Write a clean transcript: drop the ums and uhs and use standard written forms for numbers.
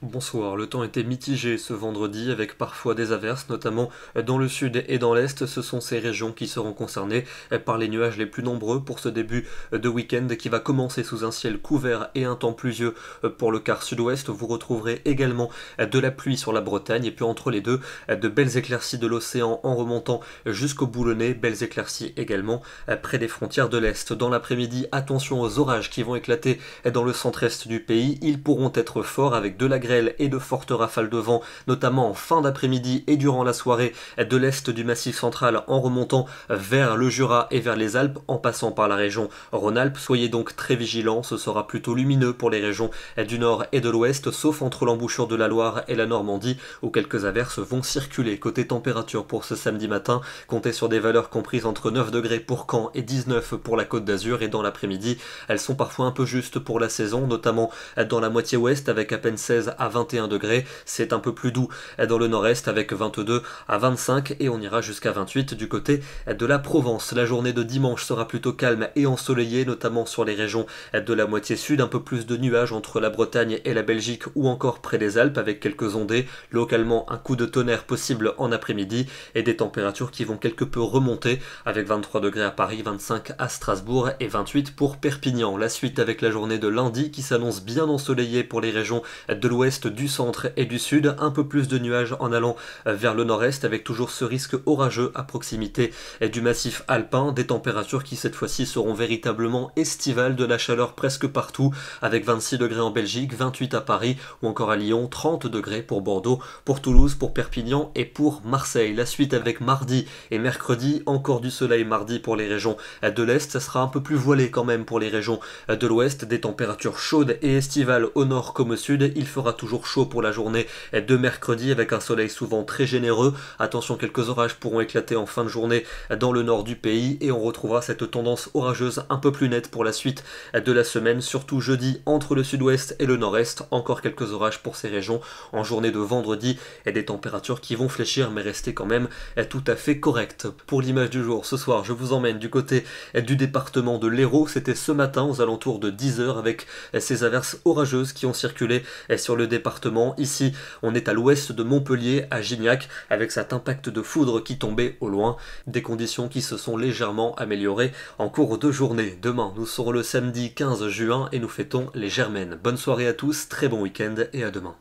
Bonsoir, le temps était mitigé ce vendredi avec parfois des averses, notamment dans le sud et dans l'est. Ce sont ces régions qui seront concernées par les nuages les plus nombreux pour ce début de week-end qui va commencer sous un ciel couvert et un temps pluvieux pour le quart sud-ouest. Vous retrouverez également de la pluie sur la Bretagne et puis entre les deux, de belles éclaircies de l'océan en remontant jusqu'au Boulonnais, belles éclaircies également près des frontières de l'est. Dans l'après-midi, attention aux orages qui vont éclater dans le centre-est du pays. Ils pourront être forts avec de la grêle et de fortes rafales de vent, notamment en fin d'après-midi et durant la soirée de l'est du Massif central en remontant vers le Jura et vers les Alpes en passant par la région Rhône-Alpes. Soyez donc très vigilants, ce sera plutôt lumineux pour les régions du nord et de l'ouest, sauf entre l'embouchure de la Loire et la Normandie où quelques averses vont circuler. Côté température pour ce samedi matin, comptez sur des valeurs comprises entre 9 degrés pour Caen et 19 pour la Côte d'Azur, et dans l'après-midi, elles sont parfois un peu justes pour la saison, notamment dans la moitié ouest avec à peine 16 à 21 degrés, c'est un peu plus doux dans le nord-est avec 22 à 25 et on ira jusqu'à 28 du côté de la Provence. La journée de dimanche sera plutôt calme et ensoleillée, notamment sur les régions de la moitié sud, un peu plus de nuages entre la Bretagne et la Belgique ou encore près des Alpes avec quelques ondées, localement un coup de tonnerre possible en après-midi et des températures qui vont quelque peu remonter avec 23 degrés à Paris, 25 à Strasbourg et 28 pour Perpignan. La suite avec la journée de lundi qui s'annonce bien ensoleillée pour les régions de l'ouest, du centre et du sud, un peu plus de nuages en allant vers le nord-est avec toujours ce risque orageux à proximité du massif alpin, des températures qui cette fois-ci seront véritablement estivales, de la chaleur presque partout avec 26 degrés en Belgique, 28 à Paris ou encore à Lyon, 30 degrés pour Bordeaux, pour Toulouse, pour Perpignan et pour Marseille. La suite avec mardi et mercredi, encore du soleil mardi pour les régions de l'Est, ça sera un peu plus voilé quand même pour les régions de l'Ouest, des températures chaudes et estivales au nord comme au sud. Il fera toujours chaud pour la journée de mercredi avec un soleil souvent très généreux. Attention, quelques orages pourront éclater en fin de journée dans le nord du pays et on retrouvera cette tendance orageuse un peu plus nette pour la suite de la semaine, surtout jeudi entre le sud-ouest et le nord-est. Encore quelques orages pour ces régions en journée de vendredi et des températures qui vont fléchir mais rester quand même tout à fait correctes. Pour l'image du jour, ce soir, je vous emmène du côté du département de l'Hérault. C'était ce matin aux alentours de 10h avec ces averses orageuses qui ont circulé sur le département. Ici, on est à l'ouest de Montpellier, à Gignac, avec cet impact de foudre qui tombait au loin. Des conditions qui se sont légèrement améliorées en cours de journée. Demain, nous serons le samedi 15 juin et nous fêtons les Germaines. Bonne soirée à tous, très bon week-end et à demain.